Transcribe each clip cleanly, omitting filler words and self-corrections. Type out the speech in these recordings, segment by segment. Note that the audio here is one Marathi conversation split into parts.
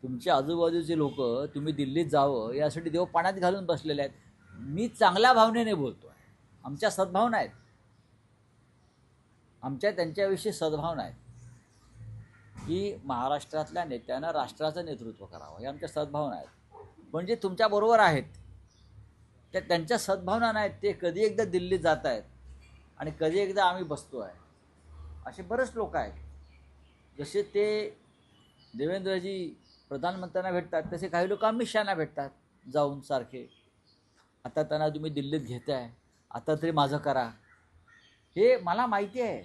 तुमच्या आजूबाजूचे लोक तुम्ही दिल्लीत जावं यासाठी देव पाण्यात घालून बसलेले आहेत. मी चांगल्या भावनेने बोलतो आहे. आमच्या सद्भावना आहेत, आमच्या त्यांच्याविषयी सद्भावना आहेत की महाराष्ट्रातल्या नेत्यानं राष्ट्राचं नेतृत्व करावं, हे आमच्या सद्भावना आहेत. पण जे तुमच्याबरोबर आहेत त्या त्यांच्या सद्भावना नाहीत. ते कधी एकदा दिल्लीत जात आहेत आणि कधी एकदा आम्ही बसतो आहे. असे बरेच लोक आहेत. जसे ते देवेंद्रजी प्रधानमंत्र्यांना भेटतात तसे काही लोक अमित शहाना भेटतात जाऊन सारखे. आता त्यांना तुम्ही दिल्लीत घेताय, आता तरी माझं करा. हे मला माहिती आहे,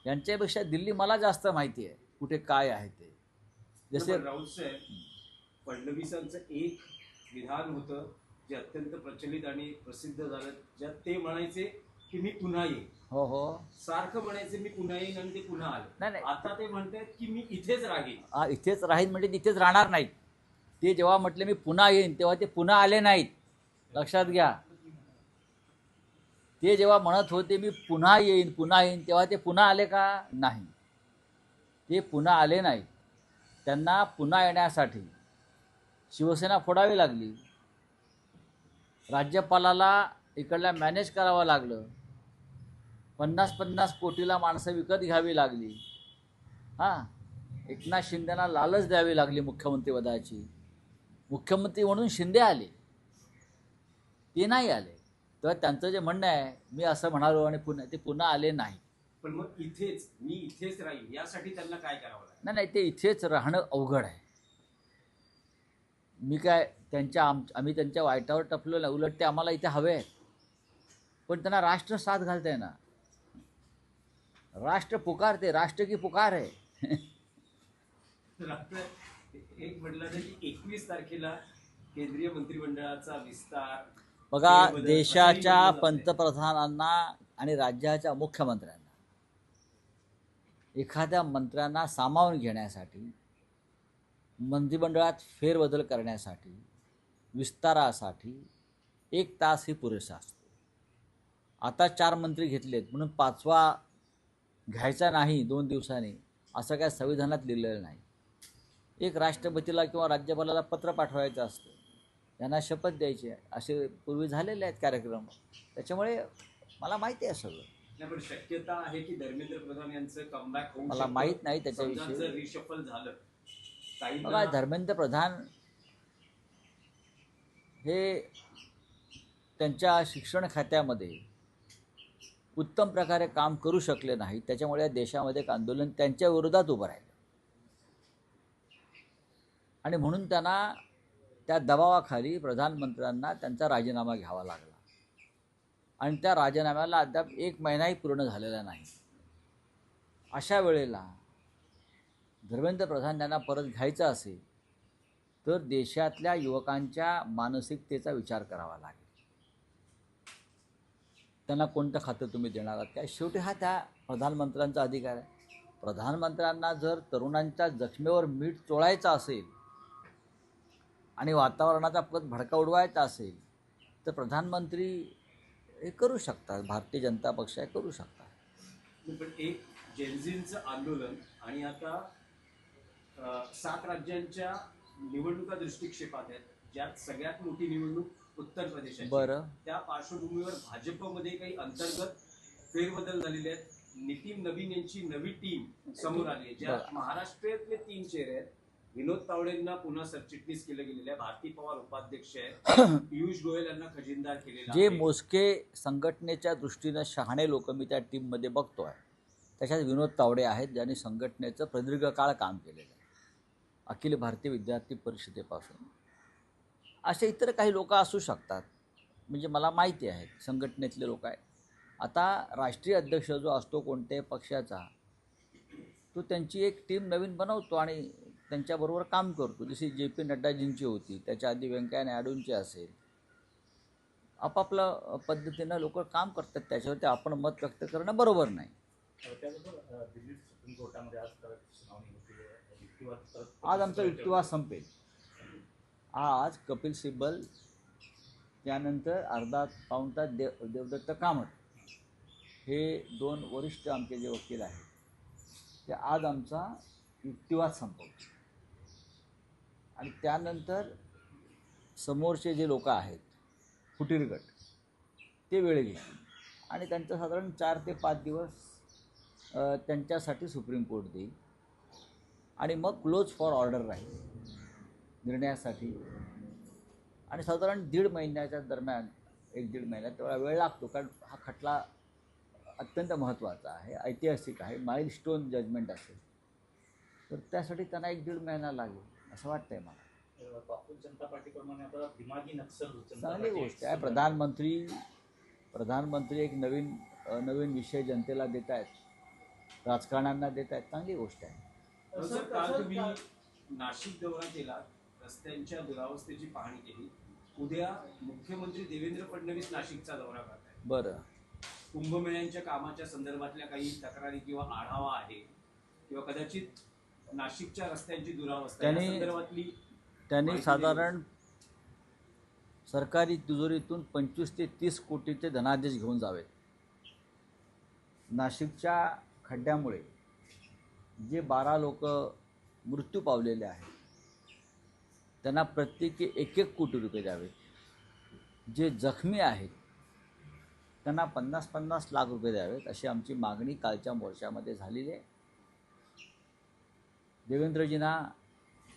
यांच्यापेक्षा दिल्ली मला जास्त माहिती आहे कुठे काय आहे ते. जसे राऊत साहेब, फडणवीसांचं एक विधान होतं जे अत्यंत प्रचलित आणि प्रसिद्ध झालं, ज्यात ते म्हणायचे की मी पुन्हा येईन. हो हो, सारखं म्हणायचे मी पुन्हा येईन आणि ते पुन्हा आले. नाही. आता ते म्हणतात की मी इथेच राहीन. इथेच राहीन म्हणजे तिथेच राहणार नाहीत. ते जेव्हा म्हटले मी पुन्हा येईन तेव्हा ते पुन्हा आले नाहीत, लक्षात घ्या. ते जेव्हा म्हणत होते मी पुन्हा येईन तेव्हा ते पुन्हा आले का? नाही, ते पुन्हा आले नाहीत. त्यांना पुन्हा येण्यासाठी शिवसेना फोडावी लागली, राज्यपालाला इकडल्या मॅनेज करावं लागलं, 50-50 कोटीला माणसं विकत घ्यावी लागली. हां, एकनाथ शिंदेना लालच द्यावी लागली मुख्यमंत्रीपदाची. मुख्यमंत्री म्हणून शिंदे आले, ते नाही आले. तेव्हा त्यांचं जे म्हणणं आहे मी असं म्हणालो आणि ते पुन्हा आले नाही. पण मग मी इथेच राहीन यासाठी त्यांना काय करावं लागेल? नाही, ते इथेच राहणं अवघड आहे. मी काय आम्ही त्यांच्या वाईटावर टपलो नाही, उलट ते आम्हाला इथे हवे आहेत. पण त्यांना राष्ट्र साथ घालते ना, राष्ट्र पुकारते, राष्ट्र की पुकार आहे. एक म्हटलं तर की 21 तारखेला केंद्रीय मंत्रिमंडळाचा विस्तार. बघा, देशाच्या पंतप्रधानांना आणि राज्याच्या मुख्यमंत्र्यांना एखाद्या मंत्र्यांना सामावून घेण्यासाठी, मंत्रिमंडळात फेरबदल करण्यासाठी, विस्तारासाठी 1 तास ही पुरेसा असतो. आता 4 मंत्री घेतलेत म्हणून 5वा घ्यायचा नाही 2 दिवसांनी असं काय संविधानात लिहिलेलं नाही. एक राष्ट्रपतीला किंवा राज्यपालाला पत्र पाठवायचं असतं, त्यांना शपथ द्यायची आहे, असे पूर्वी झालेले आहेत कार्यक्रम. त्याच्यामुळे मला माहिती आहे सगळं. पण शक्यता आहे की धर्मेंद्र प्रधान यांचं कमबॅक होऊ मला माहीत नाही त्याच्याविषयी. जर रिशफल झालं बघा, धर्मेंद्र प्रधान हे त्यांच्या शिक्षण खात्यामध्ये उत्तम प्रकारे काम करू शकले नाही. त्याच्यामुळे देशामध्ये एक आंदोलन त्यांच्या विरोधात उभं राहिलं आणि म्हणून त्यांना त्या दबावाखाली प्रधानमंत्र्यांना त्यांचा राजीनामा घ्यावा लागला आणि त्या राजीनाम्याला अद्याप 1 महिनाही पूर्ण झालेला नाही. अशा वेळेला धर्मेंद्र प्रधान यांना परत घ्यायचं असेल तर देशातल्या युवकांच्या मानसिकतेचा विचार करावा लागेल. त्यांना कोणतं खातं तुम्ही देणार आहात काय? शेवटी हा त्या प्रधानमंत्र्यांचा अधिकार आहे. प्रधानमंत्र्यांना जर तरुणांच्या जखमेवर मीठ चोळायचं असेल आणि वातावरणाचा पद भडका उडवायचा असेल तर प्रधानमंत्री हे करू शकतात, भारतीय जनता पक्ष हे करू शकतात. पण एक जेनझींचं आंदोलन आणि आता 7 राज्यांच्या निवडणुका दृष्टिक्षेपात आहेत, ज्यात सगळ्यात मोठी निवडणूक उत्तर प्रदेशाची. बरं, त्या पार्श्वभूमीवर भाजपमध्ये काही अंतर्गत फेरबदल झालेले आहेत. नितीन नवीन यांची नवी टीम समोर आली आहे, ज्यात महाराष्ट्रातले 3 चेहरे आहेत. विनोद तावडेंना पुन्हा सरचिटणीस केलं गेलेलं आहे, भारती पवार उपाध्यक्ष आहेत, पियुष गोयल यांना खजिनदार केलेला जे मोजके संघटनेच्या दृष्टीनं शहाणे लोक मी त्या टीममध्ये बघतो आहे त्याच्यात विनोद तावडे आहेत, ज्यांनी संघटनेचं प्रदीर्घ काळ काम केलेलं आहे, अखिल भारतीय विद्यार्थी परिषदेपासून. असे इतर काही लोक असू शकतात, म्हणजे मला माहिती आहे संघटनेतले लोक आहेत. आता राष्ट्रीय अध्यक्ष जो असतो कोणत्याही पक्षाचा, तो त्यांची एक टीम नवीन बनवतो आणि त्यांच्याबरोबर काम करतो. जशी JP नड्डाजींची होती, त्याच्या आधी व्यंकय्या नायडूंची असेल. आपापल्या पद्धतीनं लोक काम करतात, त्याच्यावरती आपण मत व्यक्त करणं बरोबर नाही. आज आमचा युक्तिवाद संपेल. आज कपिल सिब्बल, त्यानंतर अर्धा पाऊण तास देवदत्त कामत, हे 2 वरिष्ठ आमचे जे वकील आहेत ते आज आमचा युक्तिवाद संपवतो. आणि त्यानंतर समोरचे जे लोक आहेत फुटीर गट ते वेळ घेईल आणि त्यांचं साधारण 4 ते 5 दिवस त्यांच्यासाठी सुप्रीम कोर्ट देईल आणि मग क्लोज फॉर ऑर्डर राहील निर्णयासाठी आणि साधारण 1.5 महिन्याच्या दरम्यान 1-1.5 महिन्यात तेवढा वेळ लागतो कारण हा खटला अत्यंत महत्त्वाचा आहे, ऐतिहासिक आहे, माइलस्टोन जजमेंट असेल तर त्यासाठी त्यांना 1-1.5 महिना लागेल असं वाटतंय मला. भारतीय जनता पार्टीप्रमाणे आता दिमागी नक्सल चांगली गोष्ट आहे. प्रधानमंत्री एक नवीन विषय जनतेला देत आहेत, राजकारण्यांना देत आहेत, चांगली गोष्ट आहे. सर, काल तुम्ही नाशिक दौरा केला, रस्त्यांच्या दुरावस्थेची पाहणी केली. उद्या मुख्यमंत्री देवेंद्र फडणवीस नाशिकचा दौरा करतायत. बरं, कुंभमेळ्यांच्या कामाच्या संदर्भातल्या काही तक्रारी किंवा आढावा आहे किंवा कदाचित नाशिकच्या रस्त्यांची दुरावस्था या संदर्भातली त्यांनी साधारण सरकारी तिजोरीतून 25 ते 30 कोटीचे धनादेश घेऊन जावेत. नाशिकच्या खड्ड्यामुळे जे 12 लोक मृत्यू पावलेले आहेत त्यांना प्रत्येकी 1-1 कोटी रुपये द्यावेत. जे जखमी आहेत त्यांना 50-50 लाख रुपये द्यावेत अशी आमची मागणी कालच्या मोर्चामध्ये झालेली आहे. देवेंद्रजींना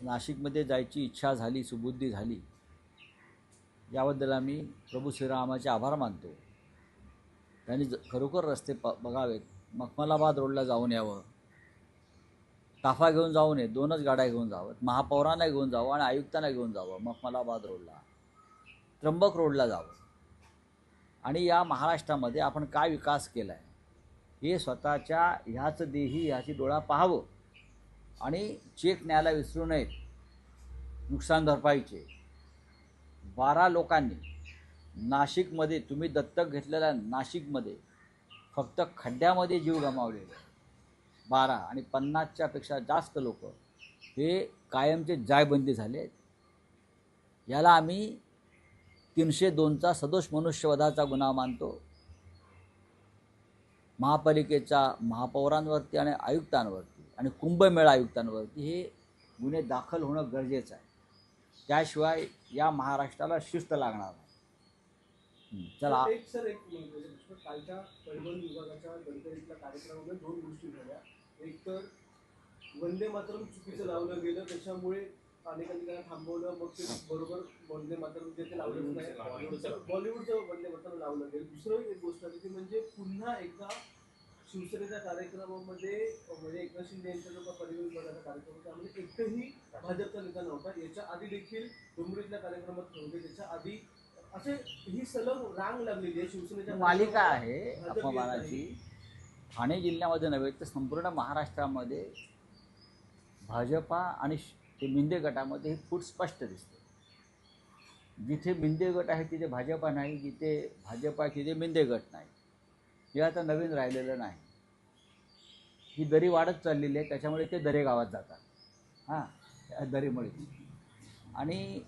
नाशिकमध्ये जायची इच्छा झाली, सुबुद्धी झाली, याबद्दल आम्ही प्रभू श्रीरामाचे आभार मानतो. त्यांनी खरोखर रस्ते बघावेत. मखमलाबाद रोडला जाऊन यावं, ताफा घेऊन जाऊ नये, 2च गाड्या घेऊन जावं, महापौरांना घेऊन जावं आणि आयुक्तांना घेऊन जावं, मखमलाबाद रोडला, त्र्यंबक रोडला जावं आणि या महाराष्ट्रामध्ये आपण काय विकास केला आहे हे स्वतःच्या ह्याच देही ह्याची डोळा पाहावं आणि चेक न्यायला विसरू नयेत. नुकसान भरपाईचे 12 लोकांनी नाशिकमध्ये, तुम्ही दत्तक घेतलेल्या नाशिकमध्ये फक्त खड्ड्यामध्ये जीव गमावलेले 12 आणि 50च्या पेक्षा जास्त लोक हे कायमचे जायबंदी झाले आहेत. याला आम्ही 302चा सदोष मनुष्यवधाचा गुन्हा मानतो. महापालिकेच्या महापौरांवरती आणि आयुक्तांवरती आणि कुंभमेळा आयुक्तांवरती हे गुन्हे दाखल होणं गरजेचं आहे. त्याशिवाय या महाराष्ट्राला शिस्त लागणार नाही. चला, कालच्या परिवहन विभागाच्या गणपतीतल्या कार्यक्रमामध्ये 2 गोष्टी झाल्या. एक तर वंदे मातरम चुकीचं लावलं गेलं, त्याच्यामुळे अनेकांनी त्यांना थांबवलं, मग ते बरोबर वंदे मातरम जे ते लावलंच नाही, बॉलिवूडचं वंदे मातरम लावलं गेलं. दुसरं एक गोष्ट आली ती म्हणजे पुन्हा एकदा शिवसेनेच्या कार्यक्रमामध्ये म्हणजे एकनाथ शिंदे यांच्या जो परिवहन विभागाचा कार्यक्रम होता त्यामध्ये एकही भाजपचा नेता नव्हता. याच्या आधी देखील डोंबिवलीतल्या कार्यक्रमात नव्हते, त्याच्या आधी असे ही सलग रांग लागलेली आहे शिवसेनेच्या मालिका आहे अपमानाची. ठाणे जिल्ह्यामध्ये नव्हे तर संपूर्ण महाराष्ट्रामध्ये भाजपा आणि ते मिंदे गटामध्ये ही फूट स्पष्ट दिसते. जिथे मिंदे गट आहे तिथे भाजपा नाही, जिथे भाजपा आहे तिथे मिंदे गट नाही. हे आता नवीन राहिलेलं नाही. ही दरी वाढत चाललेली आहे, त्याच्यामुळे ते दरे गावात जातात. हां, दरीमुळे. आणि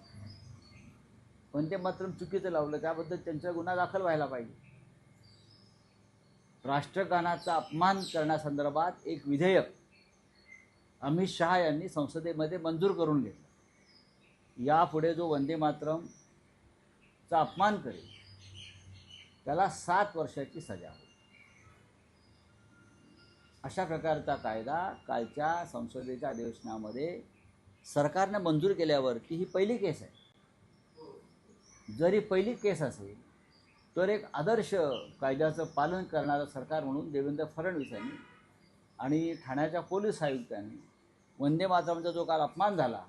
वंदे मातरम चुकीचं लावलं त्याबद्दल त्यांचा गुन्हा दाखल व्हायला पाहिजे. राष्ट्रगानाचा अपमान करण्यासंदर्भात एक विधेयक अमित शहा यांनी संसदेमध्ये मंजूर करून घेतलं. यापुढे जो वंदे मातरमचा अपमान करेल त्याला 7 वर्षाची सजा होईल. अशा प्रकारचा कायदा कालच्या संसदेच्या अधिवेशनामध्ये सरकारने मंजूर केल्यावरती ही पहिली केस आहे. जरी पहिली केस असेल तर एक आदर्श कायद्याचं पालन करणारं सरकार म्हणून देवेंद्र फडणवीस यांनी आणि ठाण्याच्या पोलीस आयुक्तांनी वंदे मातरमचा जो काल अपमान झाला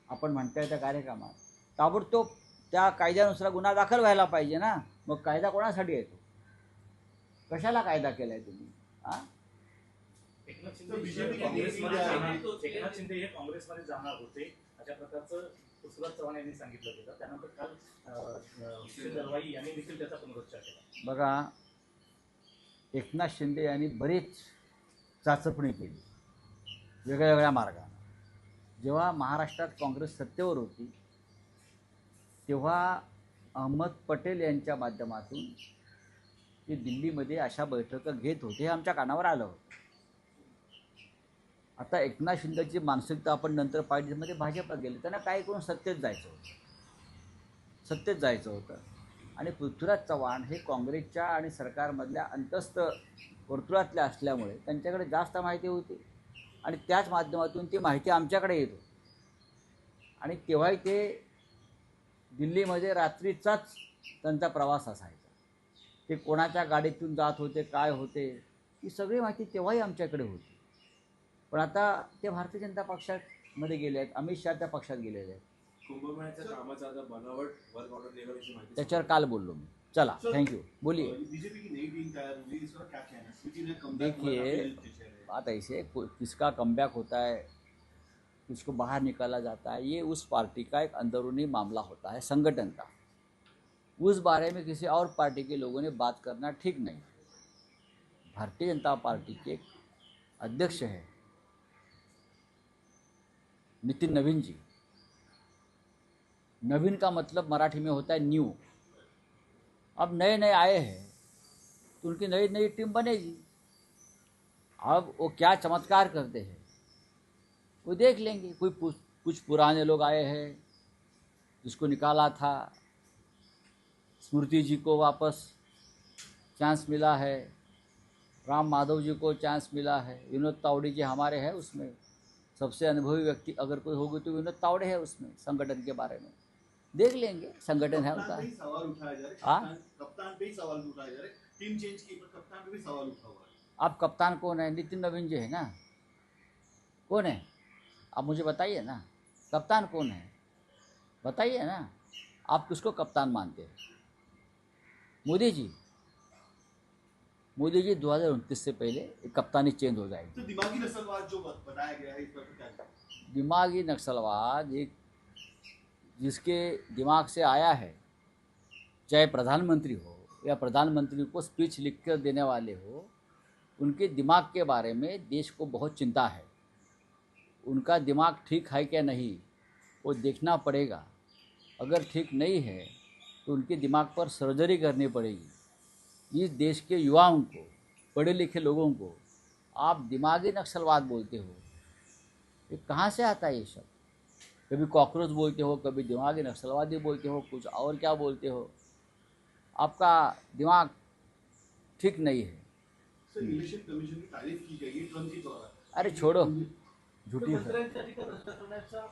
आपण म्हणताय त्या कार्यक्रमात, ताबडतोब त्या कायद्यानुसार गुन्हा दाखल व्हायला पाहिजे ना. मग कायदा कोणासाठी येतो? कशाला कायदा केलाय तुम्ही? एकनाथ शिंदे हे काँग्रेसमध्ये जाणार होते अशा प्रकारचं पृथ्वीराज चव्हाण यांनी सांगितलं गेलं. त्यानंतर काल दलवाई यांनी देखील त्याचा पुनरुच्चार केला. बघा, एकनाथ शिंदे यांनी बरीच चाचपणी केली वेगळ्या मार्गाने. जेव्हा महाराष्ट्रात काँग्रेस सत्तेवर होती तेव्हा अहमद पटेल यांच्या माध्यमातून ते दिल्लीमध्ये अशा बैठका घेत होते हे आमच्या कानावर आलं होतं. आता एकनाथ शिंदेची मानसिकता आपण नंतर पाहिजे मध्ये भाजपला गेले, त्यांना काय करून सत्तेत जायचं होतं. आणि पृथ्वीराज चव्हाण हे काँग्रेसच्या आणि सरकारमधल्या अंतस्थ वर्तुळातले असल्यामुळे त्यांच्याकडे जास्त माहिती होती आणि त्याच माध्यमातून ती माहिती आमच्याकडे येत होती. आणि तेव्हाही ते दिल्लीमध्ये रात्रीचाच त्यांचा प्रवास असायचा. ते कोणाच्या गाडीतून जात होते, काय होते, ही सगळी माहिती तेव्हाही आमच्याकडे होती. पण आता ते भारतीय जनता पक्षामध्ये गेले आहेत, अमित शहा त्या पक्षात गेलेले आहेत. कुंभमेळ्याच्या कामाचा आता बनावट वर्क ऑर्डर लेवल की माहिती त्याच्यावर काल बोललो मी. चला, थैंक यू, बोलिए. बीजेपी की नई टीम तैयार हो गई, इसका क्या कहना है? स्मृति ने कमबैक देखिए, बात ऐसे किसका कमबैक होता है, किसको बाहर निकाला जाता है, ये उस पार्टी का एक अंदरूनी मामला होता है, संगठन का. उस बारे में किसी और पार्टी के लोगों ने बात करना ठीक नहीं. भारतीय जनता पार्टी के अध्यक्ष हैं नितिन नवीन जी. नवीन का मतलब मराठी में होता है न्यू. अब नए नए आए हैं तो उनकी नई नई टीम बनेगी. अब वो क्या चमत्कार करते हैं वो देख लेंगे. कुछ पुराने लोग आए हैं, जिसको निकाला था, स्मृति जी को वापस चांस मिला है, राम माधव जी को चांस मिला है, विनोद तावड़े जी हमारे हैं उसमें. सबसे अनुभवी व्यक्ति अगर कोई होगी तो विनोद तावड़े है उसमें. संगठन के बारे में देख लेंगे, संगठन है उनका. कप्तान पे ही सवाल उठाया जा रहा हाँ? है, कप्तान पे ही सवाल उठाया जा रहा है. टीम चेंज की पर कप्तान पे भी सवाल उठा हुआ है. अब कप्तान कौन है? नितिन नवीन जी है ना. कौन है आप मुझे बताइए ना, कप्तान कौन है बताइए ना. आप किसको कप्तान मानते हैं? मोदी जी 2029 से पहले कप्तानी चेंज हो जाएगी. तो दिमागी नस्लवाद जो बताया गया है, इस पर क्या कहना है? दिमागी नक्सलवाद एक जिसके दिमाग से आया है, चाहे प्रधानमंत्री हो या प्रधानमंत्री को स्पीच लिख कर देने वाले हो, उनके दिमाग के बारे में देश को बहुत चिंता है. उनका दिमाग ठीक है क्या नहीं वो देखना पड़ेगा. अगर ठीक नहीं है तो उनके दिमाग पर सर्जरी करनी पड़ेगी. इस देश के युवाओं को, पढ़े लिखे लोगों को आप दिमागी नक्सलवाद बोलते हो, ये कहाँ से आता है ये शब्द? कभी कॉकरोच बोलते हो, कभी दिमागी नक्सलवादी बोलते हो, कुछ और क्या बोलते हो. आपका दिमाग ठीक नहीं है. सर, इलेक्शन कमीशन की तारीफ की गई है ट्रम्प के द्वारा. अरे छोड़ो, झूठी है. मंत्र्यांच्या अधिकार भ्रष्ट करण्याचा